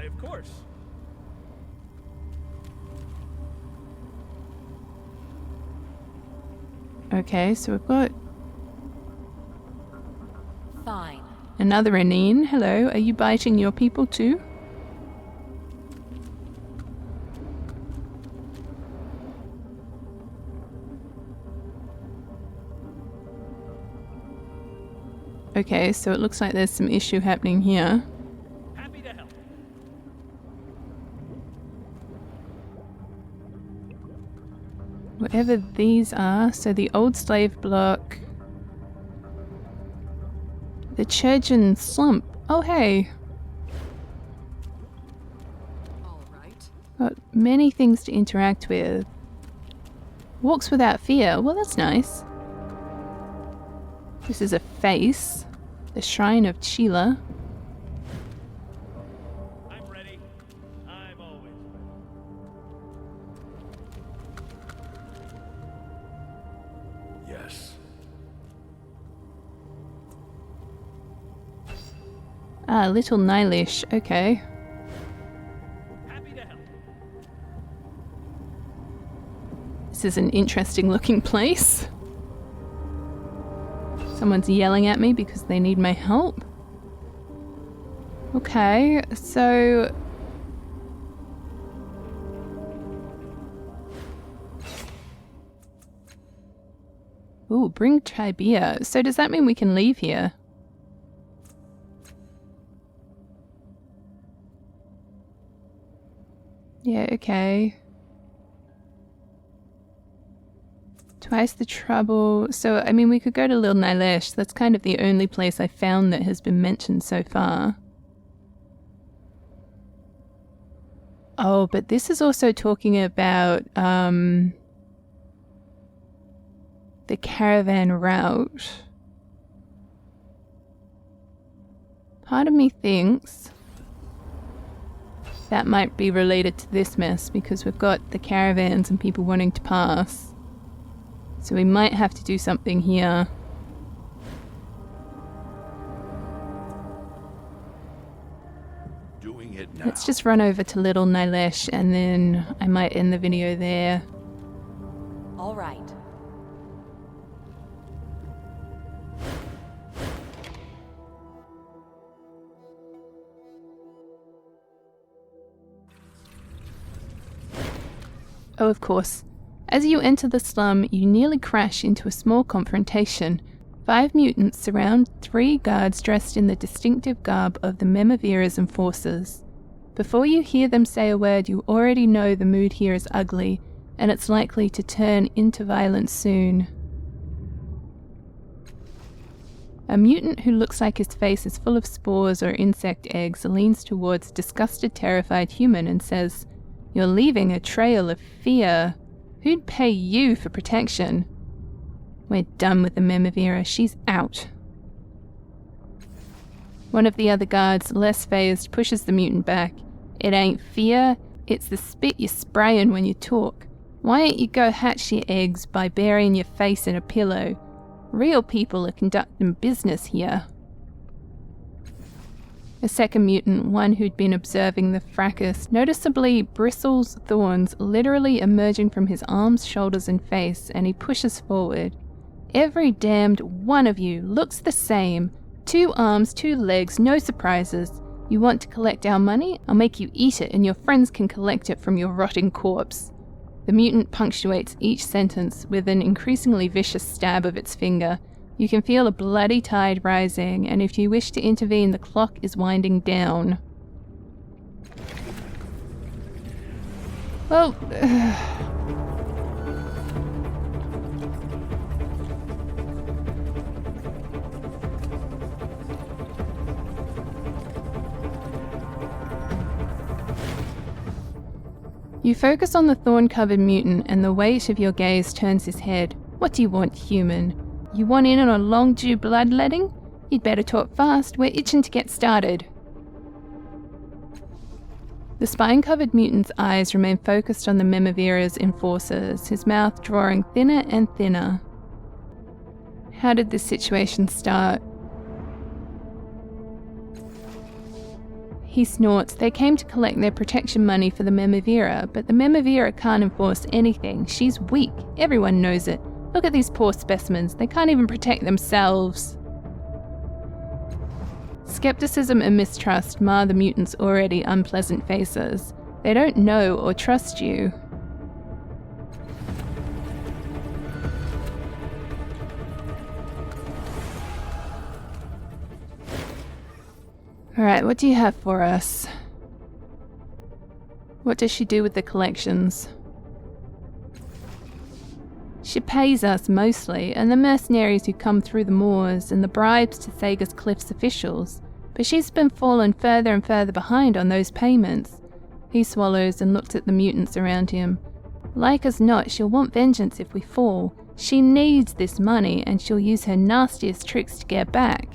Why, of course. Okay, so we've got Fine. another Anine. Hello, are you biting your people too? Okay, so it looks like there's some issue happening here. Happy to help. Whatever these are, so the old slave block, the Churgeon slump. Oh hey, All right. got many things to interact with. Walks without fear. Well, that's nice. This is a face. The Shrine of Sheila. I'm ready. I'm always ready. Yes. Ah, Little Nylish. Okay. Happy to help. This is an interesting looking place. Someone's yelling at me because they need my help. Okay, so... Ooh, bring Tibia. So does that mean we can leave here? Yeah, okay. Twice the trouble. So, I mean, we could go to Lil Nylesh. That's kind of the only place I found that has been mentioned so far. Oh, but this is also talking about the caravan route. Part of me thinks that might be related to this mess because we've got the caravans and people wanting to pass. So we might have to do something here. Doing it now. Let's just run over to Little Nylesh and then I might end the video there. All right. Oh, of course. As you enter the slum, you nearly crash into a small confrontation. 5 mutants surround 3 guards dressed in the distinctive garb of the Memoviras enforcers. Before you hear them say a word, you already know the mood here is ugly, and it's likely to turn into violence soon. A mutant who looks like his face is full of spores or insect eggs leans towards a disgusted, terrified human and says, "You're leaving a trail of fear. Who'd pay you for protection?" We're done with the Memivira. She's out. One of the other guards, less phased, pushes the mutant back. It ain't fear, it's the spit you're spraying when you talk. Why don't you go hatch your eggs by burying your face in a pillow? Real people are conducting business here. A second mutant, one who'd been observing the fracas, noticeably bristles thorns literally emerging from his arms, shoulders, and face, and he pushes forward. Every damned one of you looks the same. 2 arms, 2 legs, no surprises. You want to collect our money? I'll make you eat it, and your friends can collect it from your rotting corpse. The mutant punctuates each sentence with an increasingly vicious stab of its finger. You can feel a bloody tide rising, and if you wish to intervene, the clock is winding down. Well... You focus on the thorn-covered mutant, and the weight of your gaze turns his head. What do you want, human? You want in on a long-due bloodletting? You'd better talk fast, we're itching to get started. The spine-covered mutant's eyes remain focused on the Memivira's enforcers, his mouth drawing thinner and thinner. How did this situation start? He snorts. They came to collect their protection money for the Numenéra, but the Numenéra can't enforce anything. She's weak. Everyone knows it. Look at these poor specimens. They can't even protect themselves. Skepticism and mistrust mar the mutants' already unpleasant faces. They don't know or trust you. Alright, what do you have for us? What does she do with the collections? She pays us mostly, and the mercenaries who come through the moors, and the bribes to Thager's Cliff's officials, but she's been falling further and further behind on those payments. He swallows and looks at the mutants around him. Like as not, she'll want vengeance if we fall. She needs this money, and she'll use her nastiest tricks to get back.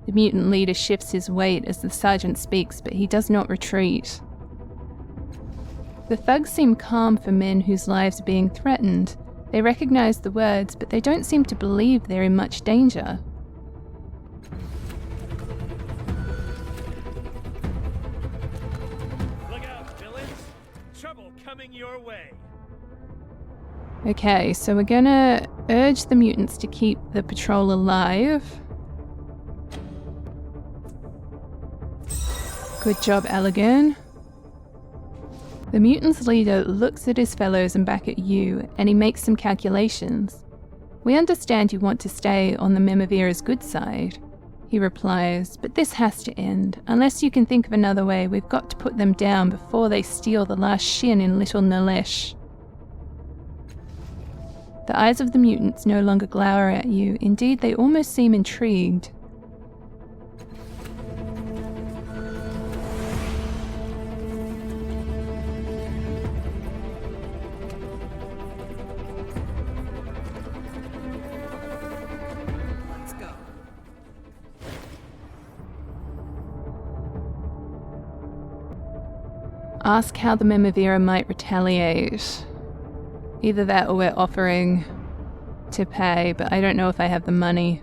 The mutant leader shifts his weight as the sergeant speaks, but he does not retreat. The thugs seem calm for men whose lives are being threatened. They recognize the words, but they don't seem to believe they're in much danger. Look out, villains! Trouble coming your way. Okay, so we're gonna urge the mutants to keep the patrol alive. Good job, Allegan. The mutant's leader looks at his fellows and back at you, and he makes some calculations. We understand you want to stay on the Numenéra's good side, he replies, but this has to end. Unless you can think of another way, we've got to put them down before they steal the last shin in Little Nalesh. The eyes of the mutants no longer glower at you. Indeed, they almost seem intrigued. Let's go. Ask how the Numenéra might retaliate. Either that or we're offering to pay, but I don't know if I have the money.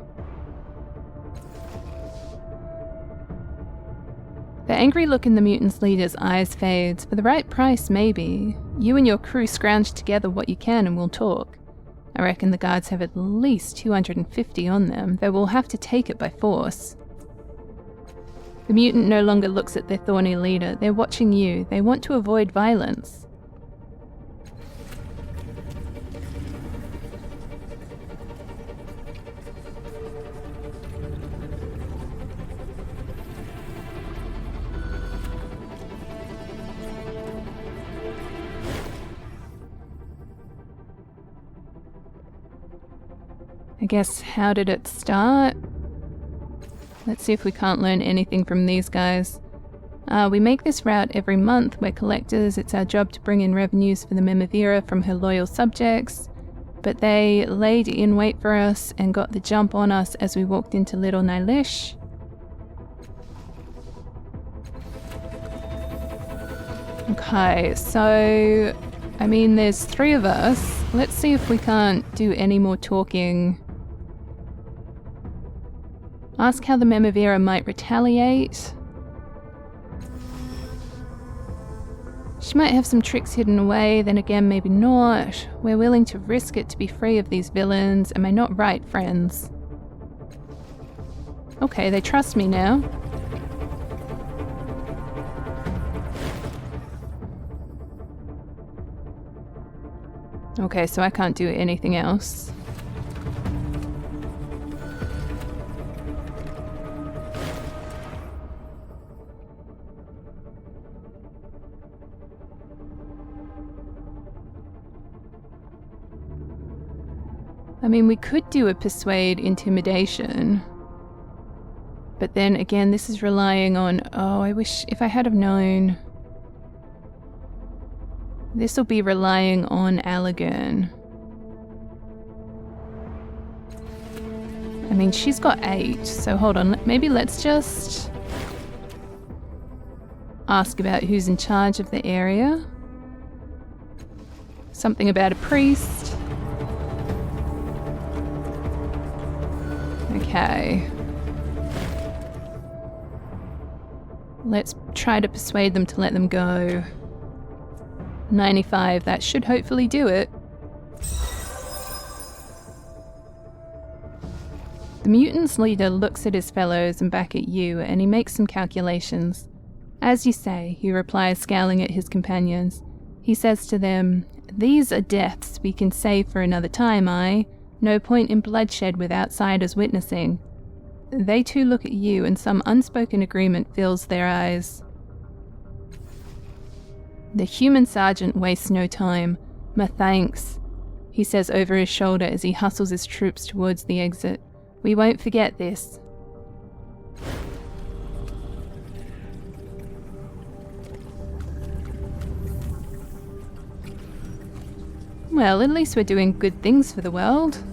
The angry look in the mutant's leader's eyes fades. For the right price, maybe. You and your crew scrounge together what you can and we'll talk. I reckon the guards have at least 250 on them, though we'll have to take it by force. The mutant no longer looks at their thorny leader. They're watching you. They want to avoid violence. I guess, how did it start? Let's see if we can't learn anything from these guys. We make this route every month. We're collectors. It's our job to bring in revenues for the Numenéra from her loyal subjects. But they laid in wait for us and got the jump on us as we walked into Little Nalesh. Okay, so I mean, there's 3 of us. Let's see if we can't do any more talking. Ask how the Numenéra might retaliate. She might have some tricks hidden away, then again maybe not. We're willing to risk it to be free of these villains. Am I not right, friends? Okay, they trust me now. Okay, so I can't do anything else. I mean, we could do a persuade intimidation. But then again, this is relying on, oh, I wish if I had have known. This will be relying on Allegan. I mean, she's got 8, so hold on. Maybe let's just ask about who's in charge of the area. Something about a priest. Okay. Let's try to persuade them to let them go. 95, that should hopefully do it. The mutant's leader looks at his fellows and back at you, and he makes some calculations. As you say, he replies, scowling at his companions. He says to them, "These are deaths we can save for another time, aye? No point in bloodshed with outsiders witnessing." They too look at you, and some unspoken agreement fills their eyes. The human sergeant wastes no time. "My thanks," he says over his shoulder as he hustles his troops towards the exit. "We won't forget this." Well, at least we're doing good things for the world.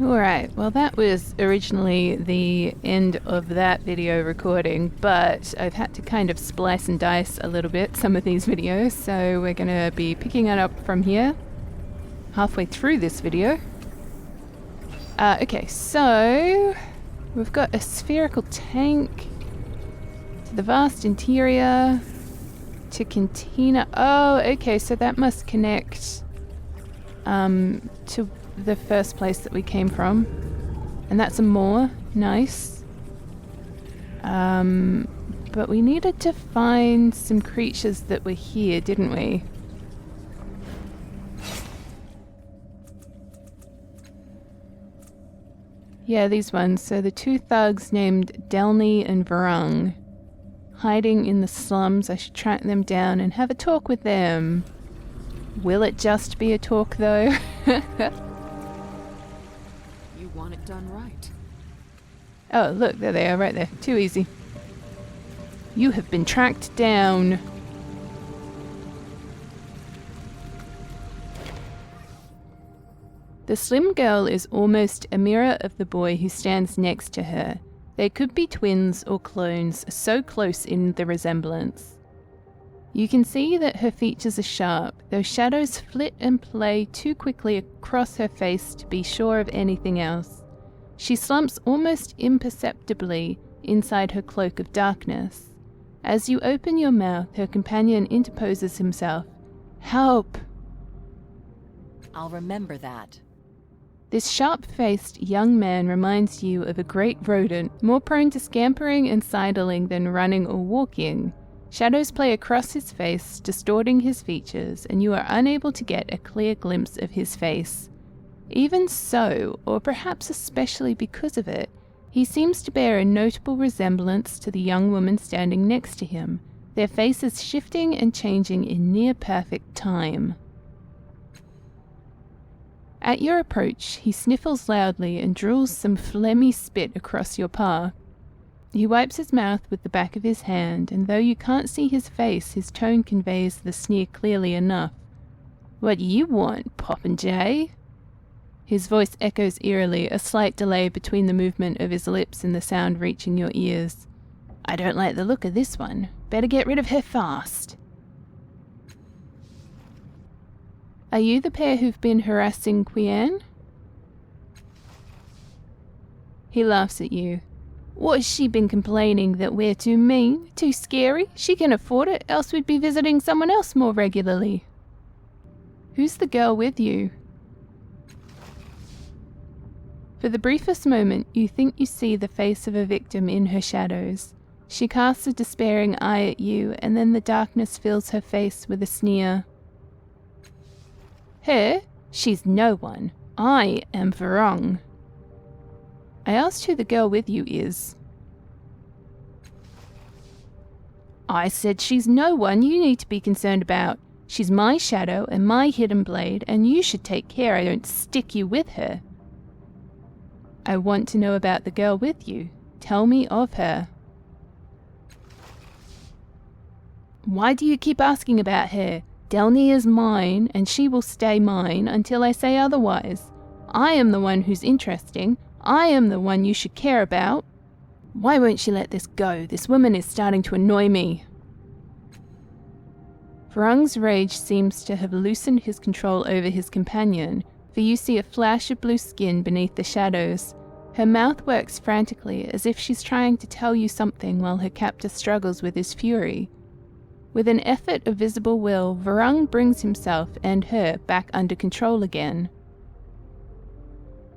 Alright, well that was originally the end of that video recording, but I've had to kind of splice and dice a little bit some of these videos, so we're going to be picking it up from here, halfway through this video. Okay, so we've got a spherical tank to the vast interior to Cantina. Oh, okay, so that must connect to the first place that we came from, and that's a moor. Nice. But we needed to find some creatures that were here, didn't we? Yeah, these ones. So the two thugs named Delny and Varung, hiding in the slums. I should track them down and have a talk with them. Will it just be a talk, though? You want it done right. Oh, look, there they are, right there. Too easy. You have been tracked down. The slim girl is almost a mirror of the boy who stands next to her. They could be twins or clones, so close in the resemblance. You can see that her features are sharp, though shadows flit and play too quickly across her face to be sure of anything else. She slumps almost imperceptibly inside her cloak of darkness. As you open your mouth, her companion interposes himself. "Help!" I'll remember that. This sharp-faced young man reminds you of a great rodent, more prone to scampering and sidling than running or walking. Shadows play across his face, distorting his features, and you are unable to get a clear glimpse of his face. Even so, or perhaps especially because of it, he seems to bear a notable resemblance to the young woman standing next to him, their faces shifting and changing in near-perfect time. At your approach, he sniffles loudly and drools some phlegmy spit across your path. He wipes his mouth with the back of his hand, and though you can't see his face, his tone conveys the sneer clearly enough. "What do you want, Popinjay?" His voice echoes eerily, a slight delay between the movement of his lips and the sound reaching your ears. "I don't like the look of this one. Better get rid of her fast." "Are you the pair who've been harassing Qian?" He laughs at you. "What has she been complaining, that we're too mean, too scary? She can afford it, else we'd be visiting someone else more regularly." "Who's the girl with you?" For the briefest moment, you think you see the face of a victim in her shadows. She casts a despairing eye at you, and then the darkness fills her face with a sneer. "Her? She's no one. I am Varung." "I asked who the girl with you is." "I said she's no one you need to be concerned about. She's my shadow and my hidden blade, and you should take care I don't stick you with her." "I want to know about the girl with you. Tell me of her." "Why do you keep asking about her? Delny is mine, and she will stay mine until I say otherwise. I am the one who's interesting. I am the one you should care about. Why won't she let this go? This woman is starting to annoy me." Varung's rage seems to have loosened his control over his companion, for you see a flash of blue skin beneath the shadows. Her mouth works frantically, as if she's trying to tell you something while her captor struggles with his fury. With an effort of visible will, Varung brings himself and her back under control again.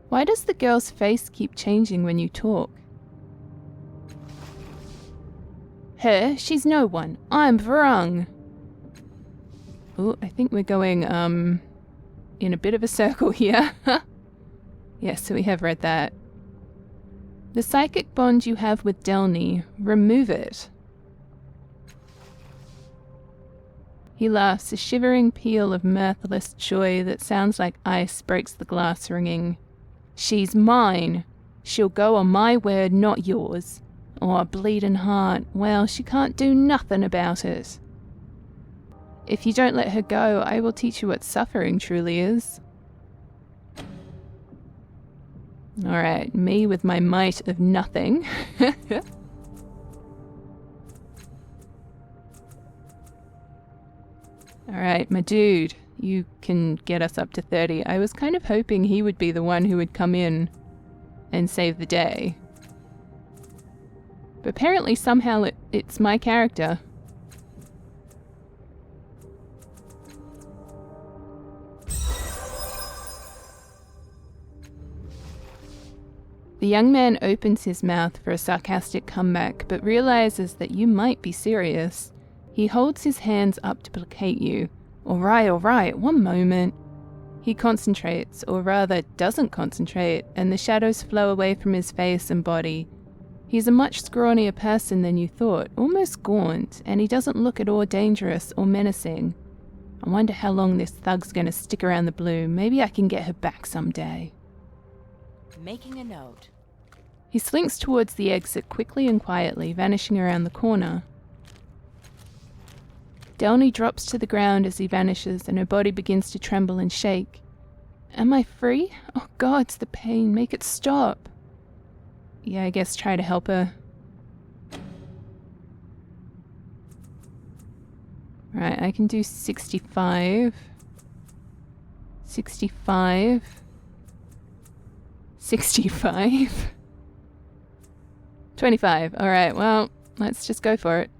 Why does the girl's face keep changing when you talk? Her? She's no one. I'm Varung. Oh, I think we're going, in a bit of a circle here. Yes, so we have read that. The psychic bond you have with Delny, remove it. He laughs, a shivering peal of mirthless joy that sounds like ice breaks the glass ringing. She's mine. She'll go on my word, not yours. Oh, bleeding heart. Well, she can't do nothing about it. If you don't let her go, I will teach you what suffering truly is. Alright, me with my might of nothing. Alright, my dude, you can get us up to 30. I was kind of hoping he would be the one who would come in and save the day. But apparently somehow it's my character. The young man opens his mouth for a sarcastic comeback, but realizes that you might be serious. He holds his hands up to placate you. All right, one moment. He concentrates, or rather doesn't concentrate, and the shadows flow away from his face and body. He's a much scrawnier person than you thought, almost gaunt, and he doesn't look at all dangerous or menacing. I wonder how long this thug's gonna stick around the blue. Maybe I can get her back someday. Making a note. He slinks towards the exit quickly and quietly, vanishing around the corner. Delny drops to the ground as he vanishes, and her body begins to tremble and shake. Am I free? Oh God, the pain. Make it stop. Yeah, I guess try to help her. Right, I can do 65. 65. 65. 25. Alright, well, let's just go for it.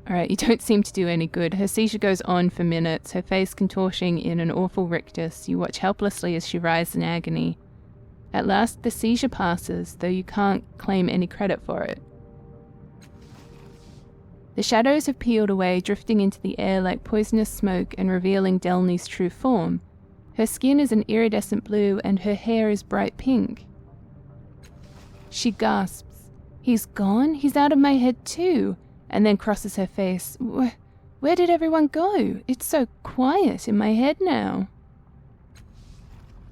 Alright, you don't seem to do any good. Her seizure goes on for minutes, her face contorting in an awful rictus. You watch helplessly as she writhes in agony. At last, the seizure passes, though you can't claim any credit for it. The shadows have peeled away, drifting into the air like poisonous smoke and revealing Delny's true form. Her skin is an iridescent blue and her hair is bright pink. She gasps. He's gone? He's out of my head too. And then crosses her face. Where did everyone go? It's so quiet in my head now.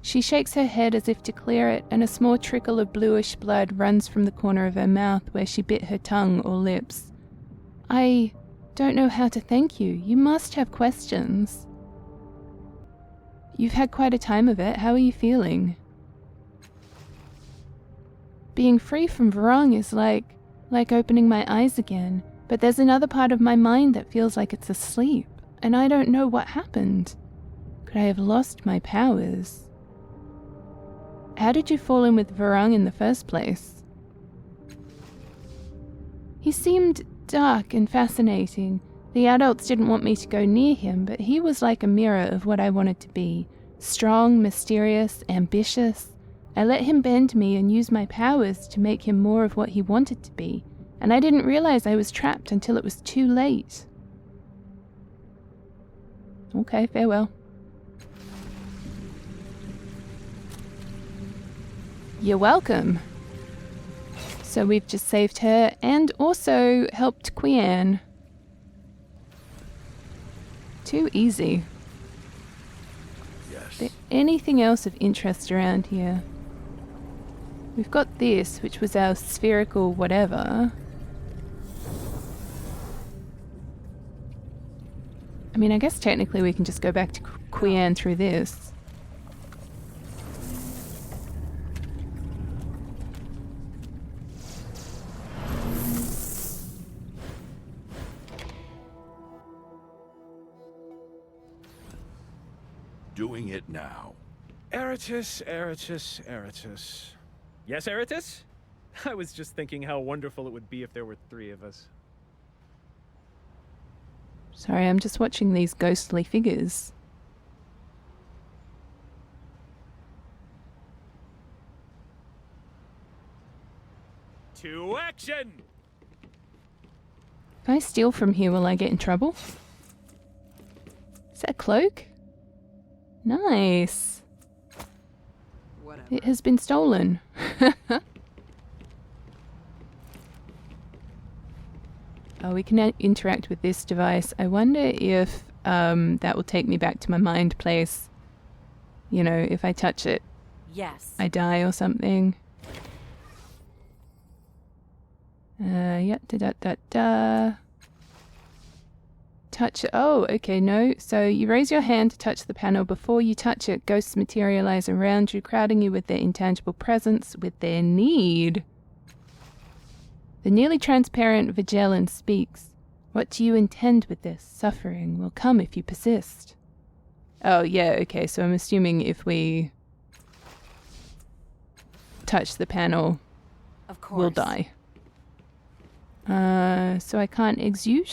She shakes her head as if to clear it, and a small trickle of bluish blood runs from the corner of her mouth where she bit her tongue or lips. I don't know how to thank you. You must have questions. You've had quite a time of it. How are you feeling? Being free from Varung is like opening my eyes again. But there's another part of my mind that feels like it's asleep, and I don't know what happened. Could I have lost my powers? How did you fall in with Varung in the first place? He seemed dark and fascinating. The adults didn't want me to go near him, but he was like a mirror of what I wanted to be. Strong, mysterious, ambitious. I let him bend me and use my powers to make him more of what he wanted to be. And I didn't realize I was trapped until it was too late. Okay, farewell. You're welcome. So we've just saved her and also helped Qian. Too easy. Yes. Is there anything else of interest around here? We've got this, which was our spherical whatever. I mean, I guess technically we can just go back to Qian through this. Doing it now. Eratus, Eratus, Eratus. Yes, Eratus? I was just thinking how wonderful it would be if there were 3 of us. Sorry, I'm just watching these ghostly figures. To action! If I steal from here, will I get in trouble? Is that a cloak? Nice. Whatever. It has been stolen. Oh, we can interact with this device. I wonder if that will take me back to my mind place. You know, if I touch it, Yes. I die or something. Yeah, da-da-da-da. Touch it. Oh, okay, no. So you raise your hand to touch the panel. Before you touch it, ghosts materialize around you, crowding you with their intangible presence, with their need. The nearly transparent Vigilant speaks. What do you intend with this? Suffering will come if you persist. Oh, yeah, okay, so I'm assuming if we touch the panel, Of course. we'll die. So I can't exude?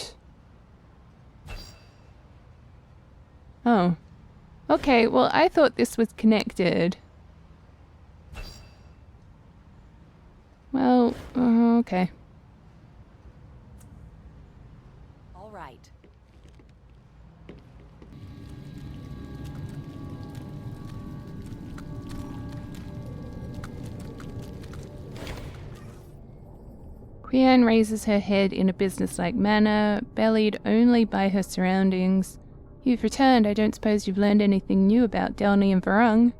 Oh. Okay, well, I thought this was connected. Well, okay. All right. Qian raises her head in a businesslike manner, bellied only by her surroundings. You've returned. I don't suppose you've learned anything new about Delny and Varung.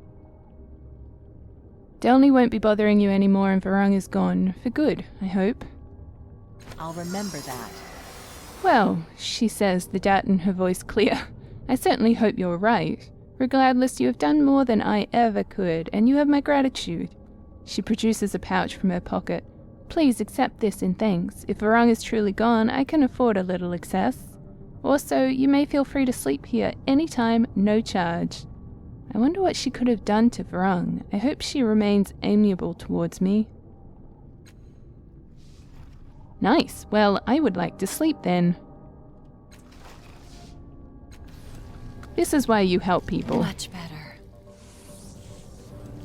Delny won't be bothering you anymore and Varung is gone. For good, I hope. I'll remember that. Well, she says, the doubt in her voice clear. I certainly hope you're right. Regardless, you have done more than I ever could, and you have my gratitude. She produces a pouch from her pocket. Please accept this in thanks. If Varung is truly gone, I can afford a little excess. Also, you may feel free to sleep here anytime, no charge. I wonder what she could have done to Varung. I hope she remains amiable towards me. Nice. Well, I would like to sleep then. This is why you help people. Much better.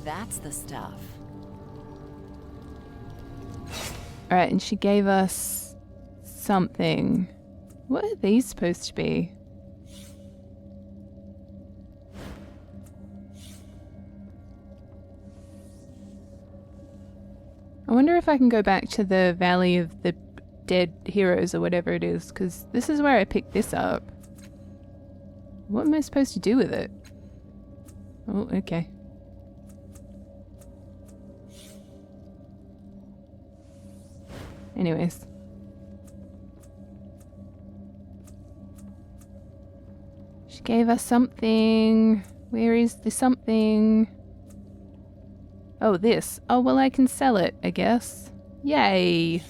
That's the stuff. Alright, and she gave us something. What are these supposed to be? I wonder if I can go back to the Valley of the Dead Heroes or whatever it is, because this is where I picked this up. What am I supposed to do with it? Oh, okay. Anyways. She gave us something. Where is the something? Oh, this. Oh, well, I can sell it, I guess. Yay!